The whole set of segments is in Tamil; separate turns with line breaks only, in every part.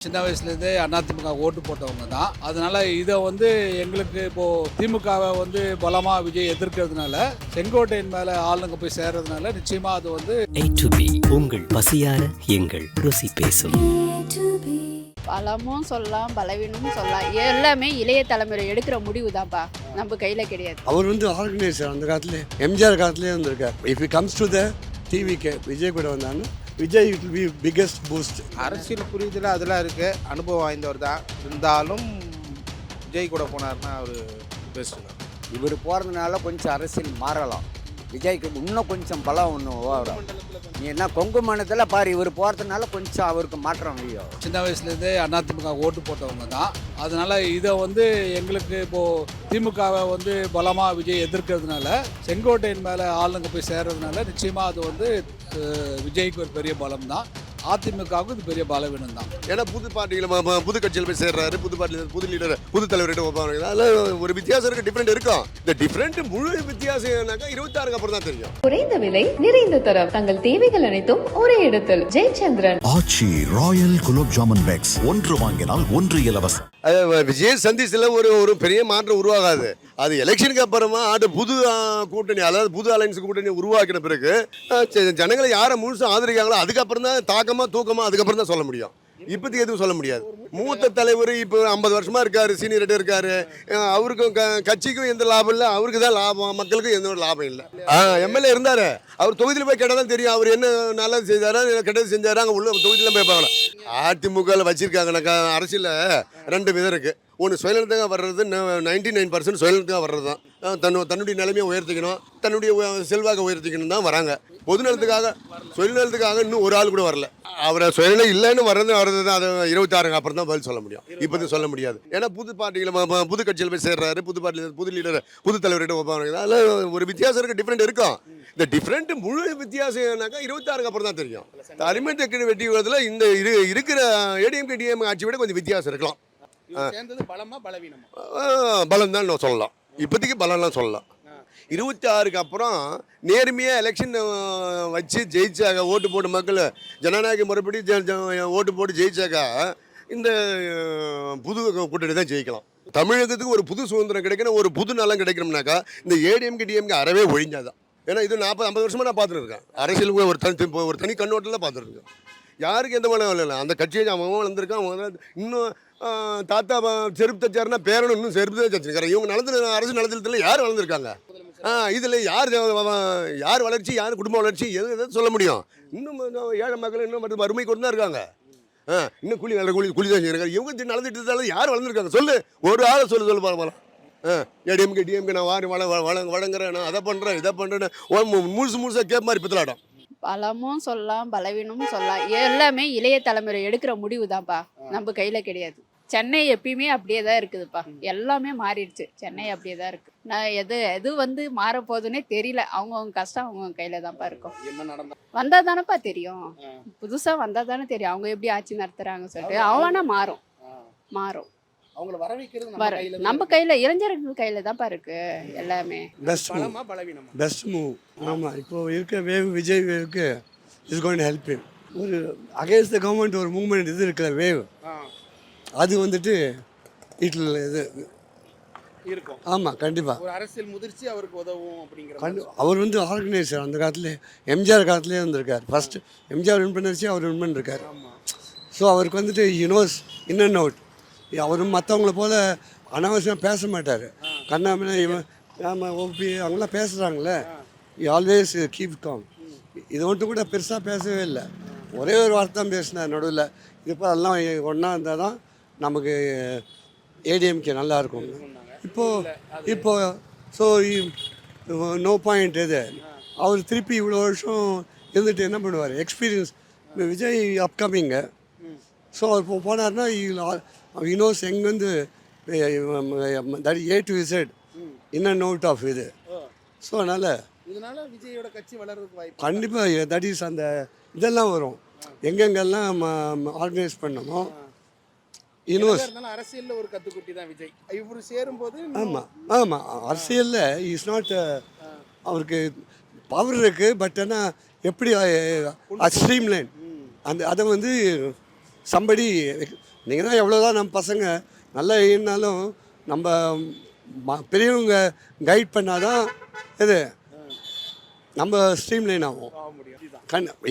சின்ன வயசுலேருந்தே அதிமுக ஓட்டு போட்டவங்க தான். அதனால இதை வந்து எங்களுக்கு இப்போது திமுகவை வந்து பலமாக விஜய் எதிர்க்கிறதுனால செங்கோட்டையின் மேலே ஆளுங்க போய் சேர்றதுனால நிச்சயமாக அது வந்து
A to B உங்கள் பசியார எங்கள் ருசி பேசும்.
பலமும் சொல்லலாம், பலவீனமும் சொல்லலாம். எல்லாமே இளைய தலைமுறை எடுக்கிற முடிவு தான்ப்பா, நம்ம கையில் கிடையாது.
அவர் வந்து ஆர்கனைசர் அந்த காலத்துல எம்ஜிஆர் காலத்துலேயே இருந்திருக்கார். If it comes to the டிவிக்கு விஜய் கூட வந்தான்னு Vijay it will be biggest boost.
அரசியல் புரிதல் அதெல்லாம் இருக்குது, அனுபவம் வாய்ந்தவர் தான். இருந்தாலும் விஜய் கூட போனார்னா அவர் பெஸ்ட்டு தான்.
இவர் போகிறதுனால கொஞ்சம் அரசியல் மாறலாம். விஜய்க்கு இன்னும் கொஞ்சம் பலம் ஒன்றும் வரும். நீ என்ன கொங்கு மண்டலத்தில் பாரு, இவர் போகிறதுனால கொஞ்சம் அவருக்கு மாற்றம் முடியும்.
சின்ன வயசுலேருந்தே அதிமுக ஓட்டு போட்டவங்க தான். அதனால இதை வந்து எங்களுக்கு இப்போது திமுகவை வந்து பலமாக விஜய் எதிர்க்கிறதுனால செங்கோட்டையின் மேலே ஆளுங்க போய் சேர்றதுனால நிச்சயமாக அது வந்து விஜய்க்கு ஒரு பெரிய பலம் தான். அதிமுகவுக்கு இது பெரிய பலவீனம் தான்.
ஏன்னா புது பார்ட்டிகள் புது கட்சியில் போய் சேர்றாரு, புது பார்ட்டியில் புது லீடர் புது தலைவர்கிட்ட வைப்பாங்க. அதில் ஒரு வித்தியாசம் இருக்கு, டிஃப்ரெண்ட் இருக்கும். இந்த டிஃப்ரெண்ட் முழு வித்தியாசம் என்னன்னாக்கா 26க்கு அப்புறம் தான் தெரியும்.
குறைந்த விலை நிறைந்த தரம், தங்கள் தேவைகள் அனைத்தும் ஒரே இடத்தில். ஜெயச்சந்திரன்
ஆச்சி ராயல் குலோப் ஜாமுன் பேக்ஸ், ஒன்று வாங்கினால் ஒன்று இலவசம்.
விஜய் சந்திஸில் ஒரு பெரிய மாற்றம் உருவாகாது. அது எலெக்ஷனுக்கு அப்புறமா புது கூட்டணி, அதாவது புது அலைன்ஸ் கூட்டணி உருவாக்கின பிறகு ஜனங்களை யாரை முழுசும் ஆதரிக்காங்களோ அதுக்கப்புறம் தான் தாக்கமா தூக்கமா அதுக்கப்புறம் தான் சொல்ல முடியும். இப்போதைக்கு எதுவும் சொல்ல முடியாது. மூத்த தலைவர் இப்போ 50 வருஷமா இருக்காரு, சீனியர்கிட்ட இருக்காரு. அவருக்கும் கட்சிக்கும் எந்த லாபம் இல்லை, அவருக்கு தான் லாபம், மக்களுக்கும் எந்த ஒரு லாபம் இல்லை. எம்எல்ஏ இருந்தாரு, அவர் தொகுதியில் போய் கேட்டால் தான் தெரியும் அவர் என்ன நல்லது செஞ்சாரா கெட்டது செஞ்சாரா. அங்கே உள்ள தொகுதியில் போய் பார்க்கலாம். அதிமுகவில் வச்சிருக்காங்கனாக்கா அரசியலில் 2 விதம் இருக்குது. ஒன்று சுயநலத்துக்காக வர்றது, 99% சுயநலத்துக்காக வர்றது தான். தன்னுடைய நிலைமையை உயர்த்திக்கணும், தன்னுடைய செல்வாக்கை உயர்த்திக்கணும் தான் வராங்க. பொதுநலத்துக்காக சுயநலத்துக்காக இன்னும் ஒரு ஆள் கூட வரல. அவரை சுயநலம் இல்லைன்னு வர்றது தான். அது 26க்கு அப்புறம் தான் பதில் சொல்ல முடியும். இப்போதைக்கு சொல்ல முடியாது. ஏன்னா புது பார்ட்டிகள் புது கட்சியில் போய் சேர்றாரு, புது பார்ட்டியில் புது லீடர் புது தலைவர்கிட்ட வைப்பாங்க. அதில் ஒரு வித்தியாசம் இருக்குது, டிஃப்ரெண்ட் இருக்கும். இந்த டிஃப்ரெண்ட் முழு வித்தியாசம் என்னன்னாக்கா 26க்கு அப்புறம் தான் தெரியும். தலைமை டெக்கு வெட்டி விதத்தில் இந்த இருக்கிற ஏடிஎம்கே டிஎம் ஆட்சி விட கொஞ்சம் வித்தியாசம் இருக்கலாம். பலம் தான் சொல்லலாம். இப்போதைக்கு பலம்லாம் சொல்லலாம். 26க்கு அப்புறம் நேர்மையாக எலெக்ஷன் வச்சு ஜெயிச்சாக்க, ஓட்டு போட்டு மக்கள் ஜனநாயக முறைப்படி ஓட்டு போட்டு ஜெயிச்சாக்கா இந்த புது கூட்டணி தான் ஜெயிக்கலாம். தமிழகத்துக்கு ஒரு புது சுதந்திரம் கிடைக்கணும், ஒரு புது நலம் கிடைக்கணும்னாக்கா இந்த ஏடிஎம்கே டிஎம்கே அறவே ஒழிஞ்சாதான். ஏன்னா இது 40-50 வருஷமாக நான் பார்த்துட்டு இருக்கேன். அரசியலுக்கு ஒரு தனி கண்ணோட்டத்தில் பார்த்துட்டு இருக்கேன். யாருக்கு எந்த மனம் இல்லை. அந்த கட்சியை அவன் வளர்ந்துருக்கான். அவங்க இன்னும் தாத்தா செருப்பு தச்சாருன்னா பேரனும் இன்னும் செருப்பு தான் தச்சிருக்காரு. இவங்க அரசு நலத்தில் யார் வளர்ந்துருக்காங்க? இதில் யார் வளர்ச்சி, யார் குடும்ப வளர்ச்சி எது சொல்ல முடியும்? இன்னும் ஏழை மக்கள் இன்னும் வறுமை கொண்டு தான் இருக்காங்க. இன்னும் கூலி தான் செய்யறாங்க. இவங்க நலத்திட்டத்தால யார் வளர்ந்துருக்காங்க சொல்லு, ஒரு ஆளை சொல்லு போகலாம். ஏடிஎம்கே டிஎம்கே நான் வழங்குறேன், நான் அதை பண்ணுறேன் இதை பண்ணுறேன்னு முழுசாக கேப் மாதிரி பித்தலாட்டம்.
பலமும் சொல்லலாம், பலவீனமும் சொல்லலாம். எல்லாமே இளைய தலைமுறை எடுக்கிற முடிவு தான்ப்பா, நம்ம கையில் கிடையாது. சென்னை எப்பயுமே அப்படியே தான் இருக்குதுப்பா. எல்லாமே மாறிடுச்சு. சென்னை அப்படியே தான் இருக்குது. நான் எது வந்து மாறப்போகுதுன்னே தெரியல. அவங்கவுங்க கஷ்டம் அவங்கவுங்க கையில் தான்ப்பா இருக்கும். வந்தால் தானேப்பா தெரியும். புதுசாக வந்தால் தானே தெரியும் அவங்க எப்படி ஆட்சி நடத்துகிறாங்க சொல்லிட்டு. அவனா மாறும். நம்ம கையில், இளைஞர்கள் கையில் தான்ப்பா இருக்கு எல்லாமே.
Best move. ஆமாம், இப்போ இருக்க வேவ் விஜய் வேவுக்கு is going to help him. ஒரு அகேன்ஸ்ட் த கவர்மெண்ட் ஒரு மூவ்மெண்ட் இது இருக்கிற வேவ், அது வந்துட்டு இட்ல இது இருக்கும். ஆமாம், கண்டிப்பாக
ஒரு அரசியல் முதிர்ச்சி அவருக்கு உதவும் அப்படிங்கிற.
அவர் வந்து ஆர்கனைசர் அந்த காலத்தில் எம்ஜிஆர் காலத்துலேயே இருந்திருக்கார். ஃபர்ஸ்ட் எம்ஜிஆர் வின் பண்ணிருச்சு, அவர் வின் பண்ணிருக்கார். ஸோ அவருக்கு வந்துட்டு யூனோஸ் இன் அண்ட் அவுட். அவரும் மற்றவங்கள போல் அனாவசியமாக பேச மாட்டார். கண்ணாமனா இவன் ஆமாம் ஓபி அவங்களாம் பேசுகிறாங்களே, ஆல்வேஸ் கீப் காம். இது மட்டும் கூட பெருசாக பேசவே இல்லை. ஒரே ஒரு வார்த்தை தான் பேசினார் நடுவில். இப்போ எல்லாம் ஒன்றா இருந்தால் தான் நமக்கு ஏடிஎம்கே நல்லாயிருக்கும். இப்போது ஸோ நோ பாயிண்ட் இது. அவர் திருப்பி இவ்வளோ வருஷம் இருந்துட்டு என்ன பண்ணுவார்? எக்ஸ்பீரியன்ஸ். விஜய் அப்கமிங்கு. ஸோ அவர் போனார்னா யூனோஸ் எங்கேருந்து that A to Z in and out of இது. ஸோ அதனால்
விஜயோட கட்சி வளர்றதுக்கு வாய்ப்பு
கண்டிப்பாக தட் இஸ் அந்த இதெல்லாம் வரும். எங்கெங்கெல்லாம் ஆர்கனைஸ் பண்ணணும் யூனோஸ்.
அரசியலில் ஒரு கத்துக்குட்டி தான் விஜய். இவர் சேரும்போது
ஆமாம் அரசியலில் இஸ் நாட், அவருக்கு பவர் இருக்குது. பட் ஆனால் எப்படி ஸ்ட்ரீம் லைன் அதை வந்து சம்படி நீங்கள் தான் எவ்வளோ தான் நம்ம பசங்க நல்லா இருந்தாலும் நம்ம பெரியவங்க கைட் பண்ணாதான் இது நம்ம ஸ்ட்ரீம் லைன் ஆகும்.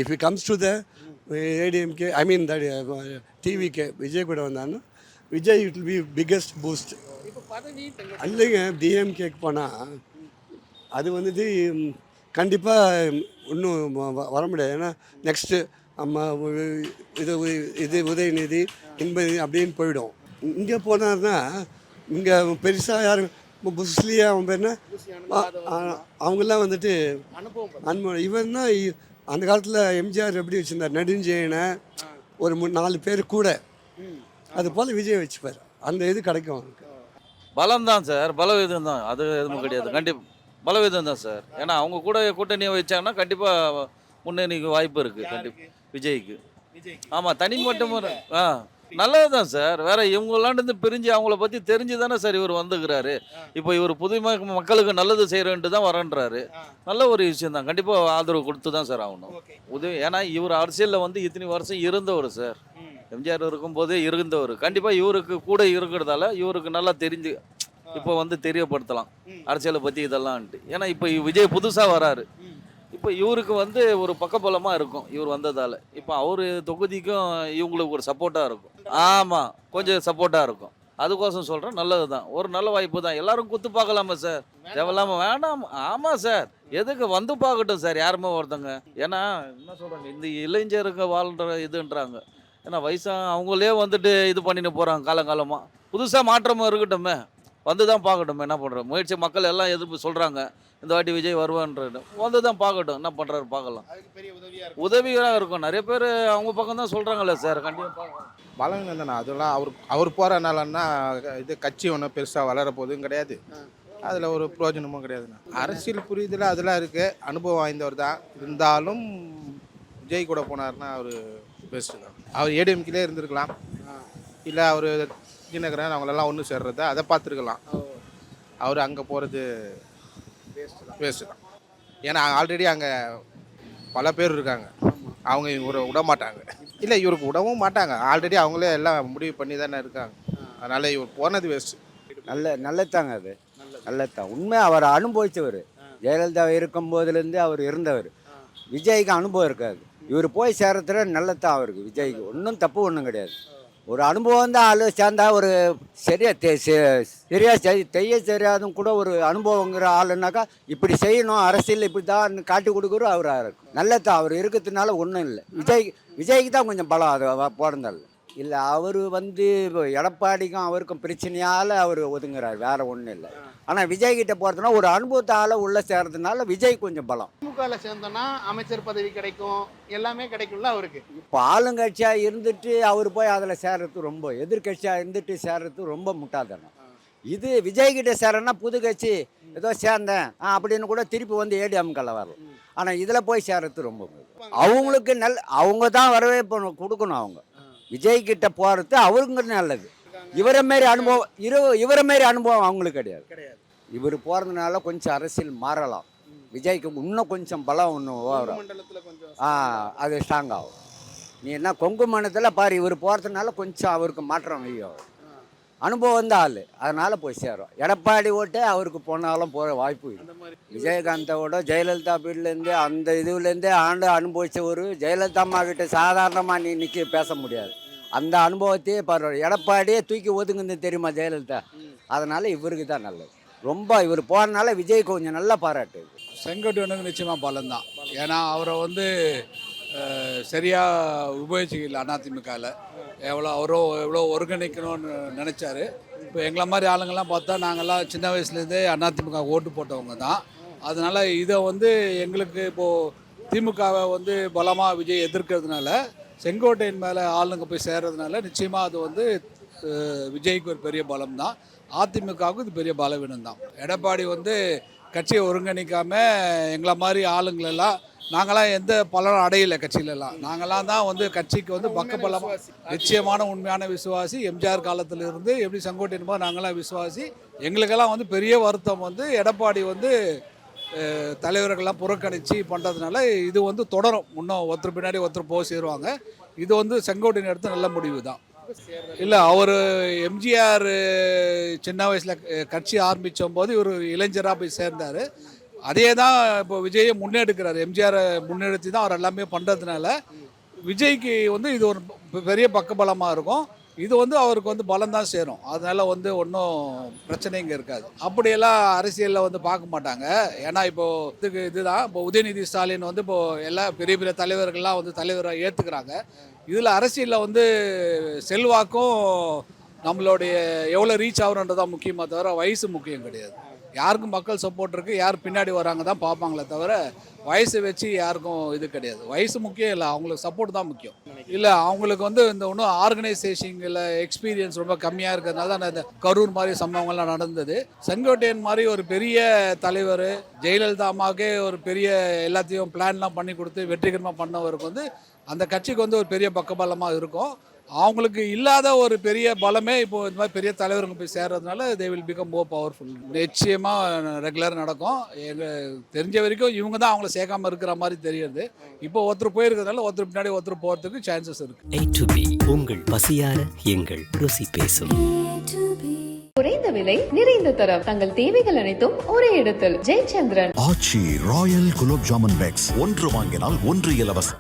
If it comes to the ADMK I mean the TVK Vijay கூட வந்தாங்கன்னா Vijay it will be biggest boost. இல்லைங்க டிஎம்கேக்கு போனால் அது வந்துட்டு கண்டிப்பாக இன்னும் வர முடியாது. ஏன்னா நெக்ஸ்ட்டு நம்ம இது உதயநிதி இன்பநிதி அப்படின்னு போயிடும். இங்கே போனார்னா இங்கே பெருசாக யாரும் புஸ்லியா அவன் பேர் என்ன அவங்கெல்லாம் வந்துட்டு அனுபவம். இவன்னா அந்த காலத்தில் எம்ஜிஆர் எப்படி வச்சுருந்தார் நெடுஞ்செயனை ஒரு 4 பேர் கூட, அது போல் விஜய் வச்சுப்பார். அந்த இது கிடைக்கும் அவனுக்கு.
பலம் தான் சார், பலவீதம் தான், அது எதுவும் கிடையாது. கண்டிப்பாக பலவீதம் தான் சார். ஏன்னா அவங்க கூட கூட்டணியை வச்சாங்கன்னா கண்டிப்பாக முன்னணிக்கு வாய்ப்பு இருக்குது கண்டிப்பாக விஜய்க்கு. ஆமாம், தனிப்பட்ட முறை நல்லது தான் சார். வேற இவங்களாண்டு பிரிஞ்சு அவங்கள பற்றி தெரிஞ்சு தானே சார் இவர் வந்துக்கிறாரு. இப்போ இவர் புது மக்களுக்கு நல்லது செய்கிறேன்ட்டு தான் வரன்றாரு. நல்ல ஒரு விஷயம் தான், கண்டிப்பாக ஆதரவு கொடுத்து தான் சார் ஆகணும் உதவி. ஏன்னா இவர் அரசியலில் வந்து இத்தனை வருஷம் இருந்தவர் சார், எம்ஜிஆர் இருக்கும்போதே இருந்தவர். கண்டிப்பாக இவருக்கு கூட இருக்கிறதால இவருக்கு நல்லா தெரிஞ்சு இப்போ வந்து தெரியப்படுத்தலாம் அரசியலை பற்றி இதெல்லாம்ட்டு. ஏன்னா இப்போ விஜய் புதுசாக வராரு, இப்போ இவருக்கு வந்து ஒரு பக்கபலமாக இருக்கும் இவர் வந்ததால். இப்போ அவர் தொகுதிக்கும் இவங்களுக்கு ஒரு சப்போர்ட்டாக இருக்கும். ஆமாம், கொஞ்சம் சப்போர்ட்டாக இருக்கும். அதுக்கோசம் சொல்கிறேன், நல்லது தான், ஒரு நல்ல வாய்ப்பு தான். எல்லாரும் குத்து பார்க்கலாமா சார்? தேவையில்லாமல் வேண்டாம். ஆமாம் சார், எதுக்கு வந்து பார்க்கட்டும் சார் யாருமே ஒருத்தங்க. ஏன்னா என்ன சொல்கிறாங்க, இந்த இளைஞருக்கு வாழ்கிற இதுன்றாங்க. ஏன்னா வயசாக அவங்களே வந்துட்டு இது பண்ணிட்டு போகிறாங்க காலங்காலமாக. புதுசாக மாற்றமாக இருக்கட்டுமே, வந்து தான் பார்க்கட்டும் என்ன பண்ணுறோம். முயற்சி மக்கள் எல்லாம் எதிர்ப்பு சொல்கிறாங்க, இந்த வாட்டி விஜய் வருவான்றது. வந்து தான் பார்க்கட்டும் என்ன பண்ணுறாரு பார்க்கலாம். உதவியாக இருக்கும். நிறைய பேர் அவங்க பக்கம் தான் சொல்கிறாங்கல்ல சார். கண்டிப்பாக
பலம் தானே அதெல்லாம். அவர் போகிறனாலன்னா இது கட்சி ஒன்றும் பெருசாக வளர போதும் கிடையாது, அதில் ஒரு பிரயோஜனமும் கிடையாதுண்ணா. அரசியல் புரிதல் அதெல்லாம் இருக்குது, அனுபவம் வாய்ந்தவர் தான். இருந்தாலும் விஜய் கூட போனார்னா அவர் பெஸ்ட்டு தான். அவர் ஏடிஎம்கிலே இருந்திருக்கலாம், இல்லை அவர் ஜிநகரன் அவங்களெல்லாம் ஒன்று சேர்றத அதை பார்த்துருக்கலாம். அவர் அங்கே போகிறது வேஸ்ட்டு தான். ஏன்னா ஆல்ரெடி அங்கே பல பேர் இருக்காங்க, அவங்க இவரை விட மாட்டாங்க. இல்லை இவருக்கு விடவும் மாட்டாங்க, ஆல்ரெடி அவங்களே எல்லாம் முடிவு பண்ணி தானே இருக்காங்க. அதனால் இவர் போனது வேஸ்ட்டு.
நல்லதாங்க, அது நல்லதான். உண்மை அவர் அனுபவித்தவர். ஜெயலலிதா இருக்கும் போதுலேருந்து அவர் இருந்தவர். விஜய்க்கு அனுபவம் இருக்காது, இவர் போய் சேர்றதுல நல்லதான் அவருக்கு. விஜய்க்கு ஒன்றும் தப்பு ஒன்றும் கிடையாது. ஒரு அனுபவம் தான் ஆள் சேர்ந்தா ஒரு சரியா செய்ய தெரியாதும் கூட ஒரு அனுபவங்கிற ஆளுனாக்கா இப்படி செய்யணும் அரசியல் இப்படி தான் காட்டி கொடுக்குறோம் அவராக இருக்கும். நல்லதான் அவர் இருக்கிறதுனால ஒன்றும் இல்லை. விஜய்க்கு தான் கொஞ்சம் பலம் அது போடுறதால இல்லை. அவர் வந்து எடப்பாடிக்கும் அவருக்கும் பிரச்சனையால் அவர் ஒதுங்குறாரு, வேற ஒன்றும் இல்லை. ஆனால் விஜய்கிட்ட போகிறதுனா ஒரு அனுபவத்தால் உள்ளே சேர்றதுனால விஜய் கொஞ்சம் பலம்.
திமுகவில் சேர்ந்தோன்னா அமைச்சர் பதவி கிடைக்கும், எல்லாமே கிடைக்கும்ல அவருக்கு.
இப்போ ஆளுங்கட்சியாக இருந்துட்டு அவர் போய் அதில் சேர்றது ரொம்ப, எதிர்கட்சியாக இருந்துட்டு சேர்றது ரொம்ப முட்டாள்தனம். இது விஜய்கிட்ட சேர்றன்னா புது கட்சி ஏதோ சேர்ந்தேன் அப்படின்னு கூட திருப்பி வந்து ஏடிஎம்கில் வரலாம். ஆனால் இதில் போய் சேர்றது ரொம்ப அவங்களுக்கு அவங்க தான் வரவே கொடுக்கணும். அவங்க விஜய்கிட்ட போகிறது அவருக்கு நல்லது. இவரை மாரி அனுபவம் அவங்களுக்கு கிடையாது. இவர் போகிறதுனால கொஞ்சம் அரசியல் மாறலாம். விஜய்க்கு இன்னும் கொஞ்சம் பலம் ஒன்றும் வரும், அது ஸ்ட்ராங் ஆகும். நீ என்ன கொங்கு மண்டலத்தில் பாரு, இவர் போகிறதுனால கொஞ்சம் அவருக்கு மாற்றம் வையும். அனுபவம் தான் ஆள், அதனால் போய் சேரும். எடப்பாடி ஓட்டே அவருக்கு போனாலும் போகிற வாய்ப்பு இல்லை. விஜயகாந்தோட ஜெயலலிதா பீட்லேருந்து அந்த இதுலேருந்தே அனுபவித்த ஒரு ஜெயலலிதா அம்மா கிட்ட சாதாரணமாக நீ பேச முடியாது. அந்த அனுபவத்தையே பாரு. எடப்பாடியே தூக்கி ஒதுங்குன்னு தெரியுமா ஜெயலலிதா. அதனால் இவருக்கு தான் நல்லது. ரொம்ப இவர் போகிறனால விஜய் கொஞ்சம் நல்லா பாராட்டு.
செங்கோட்டையனுக்கு நிச்சயமாக பலம் தான். ஏன்னா அவரை வந்து சரியாக உபயோகிக்கல அதிமுகவில். எவ்வளோ ஒருங்கிணைக்கணும்னு நினச்சாரு. இப்போ எங்களை மாதிரி ஆளுங்கள்லாம் பார்த்தா நாங்கள்லாம் சின்ன வயசுலேருந்தே அதிமுக ஓட்டு போட்டவங்க தான். அதனால் இதை வந்து எங்களுக்கு இப்போது திமுகவை வந்து பலமாக விஜய் எதிர்க்கிறதுனால செங்கோட்டையின் மேலே ஆளுங்க போய் சேர்றதுனால நிச்சயமாக அது வந்து விஜய்க்கு ஒரு பெரிய பலம் தான். அதிமுகவுக்கு இது பெரிய பலவீனம் தான். எடப்பாடி வந்து கட்சியை ஒருங்கிணைக்காமல் எங்களை மாதிரி ஆளுங்களெல்லாம் நாங்களாம் எந்த பலனும் அடையலை கட்சியிலலாம். நாங்களாம் தான் வந்து கட்சிக்கு வந்து பக்கபலமாக நிச்சயமான உண்மையான விசுவாசி. எம்ஜிஆர் காலத்தில் இருந்து எப்படி செங்கோட்டையின் போது நாங்களாம் விசுவாசி. எங்களுக்கெல்லாம் வந்து பெரிய வருத்தம் வந்து எடப்பாடி வந்து தலைவர்கள்லாம் புறக்கணித்து பண்ணுறதுனால இது வந்து தொடரும். இன்னும் ஒருத்தர் பின்னாடி ஒருத்தர் போக சேருவாங்க. இது வந்து செங்கோட்டையின் எடுத்து நல்ல முடிவு தான். இல்லை அவர் எம்ஜிஆர் சின்ன வயசில் கட்சி ஆரம்பித்த போது இவர் இளைஞராக போய் சேர்ந்தார். அதே தான் இப்போ விஜயை முன்னெடுக்கிறார். எம்ஜிஆரை முன்னெடுத்து தான் அவர் எல்லாமே பண்ணுறதுனால விஜய்க்கு வந்து இது ஒரு பெரிய பக்கபலமாக இருக்கும். இது வந்து அவருக்கு வந்து பலம் தான் சேரும். அதனால வந்து ஒன்றும் பிரச்சனை இங்கே இருக்காது. அப்படியெல்லாம் அரசியலில் வந்து பார்க்க மாட்டாங்க. ஏன்னா இப்போது இதுதான் இப்போ உதயநிதி ஸ்டாலின் வந்து இப்போது எல்லா பெரிய பெரிய தலைவர்கள்லாம் வந்து தலைவராக ஏற்றுக்கிறாங்க. இதில் அரசியலில் வந்து செல்வாக்கும் நம்மளுடைய எவ்வளோ ரீச் ஆகுறன்றதான் முக்கியமாக தவிர வயசு முக்கியம் கிடையாது. யாருக்கும் மக்கள் சப்போர்ட் இருக்குது, யார் பின்னாடி வராங்க தான் பார்ப்பாங்களே தவிர வயசை வச்சு யாருக்கும் இது கிடையாது. வயசு முக்கியம் இல்லை, அவங்களுக்கு சப்போர்ட் தான் முக்கியம். இல்லை அவங்களுக்கு வந்து இந்த ஒன்றும் ஆர்கனைசேஷனில் எக்ஸ்பீரியன்ஸ் ரொம்ப கம்மியாக இருக்கிறதுனால தான் இந்த கரூர் மாதிரி சம்பவங்கள்லாம் நடந்தது. செங்கோட்டையன் மாதிரி ஒரு பெரிய தலைவர், ஜெயலலிதா அம்மாவுக்கே ஒரு பெரிய எல்லாத்தையும் பிளான்லாம் பண்ணி கொடுத்து வெற்றிகரமாக பண்ணவருக்கு வந்து அந்த கட்சிக்கு வந்து ஒரு பெரிய பக்கபலமாக இருக்கும். அவங்களுக்கு இல்லாத ஒரு பெரிய பலமே இப்போ இந்த மாதிரி பெரிய தலைவருங்க போய் சேர்றதுனால they will become more powerful. நிச்சயமாக ரெகுலராக நடக்கும். எங்கள் தெரிஞ்ச வரைக்கும் இவங்க தான் அவங்கள சேர்க்காம இருக்கிற மாதிரி தெரியுது. இப்போ ஒருத்தர் போயிருக்கிறதுனால ஒருத்தர் பின்னாடி ஒருத்தர் போகிறதுக்கு சான்சஸ் இருக்குது.
A to B உங்கள் பசியார எங்கள் ருசி பேசும்.
குறைந்த விலை நிறைந்த தரம் தங்கள் தேவைகள் அனைத்தும் ஒரே இடத்தில். ஜெயச்சந்திரன்.
ஆச்சி ராயல் குலோப் ஜாமுன் பேக்ஸ் 1 வாங்கினால் 1 இலவசம்.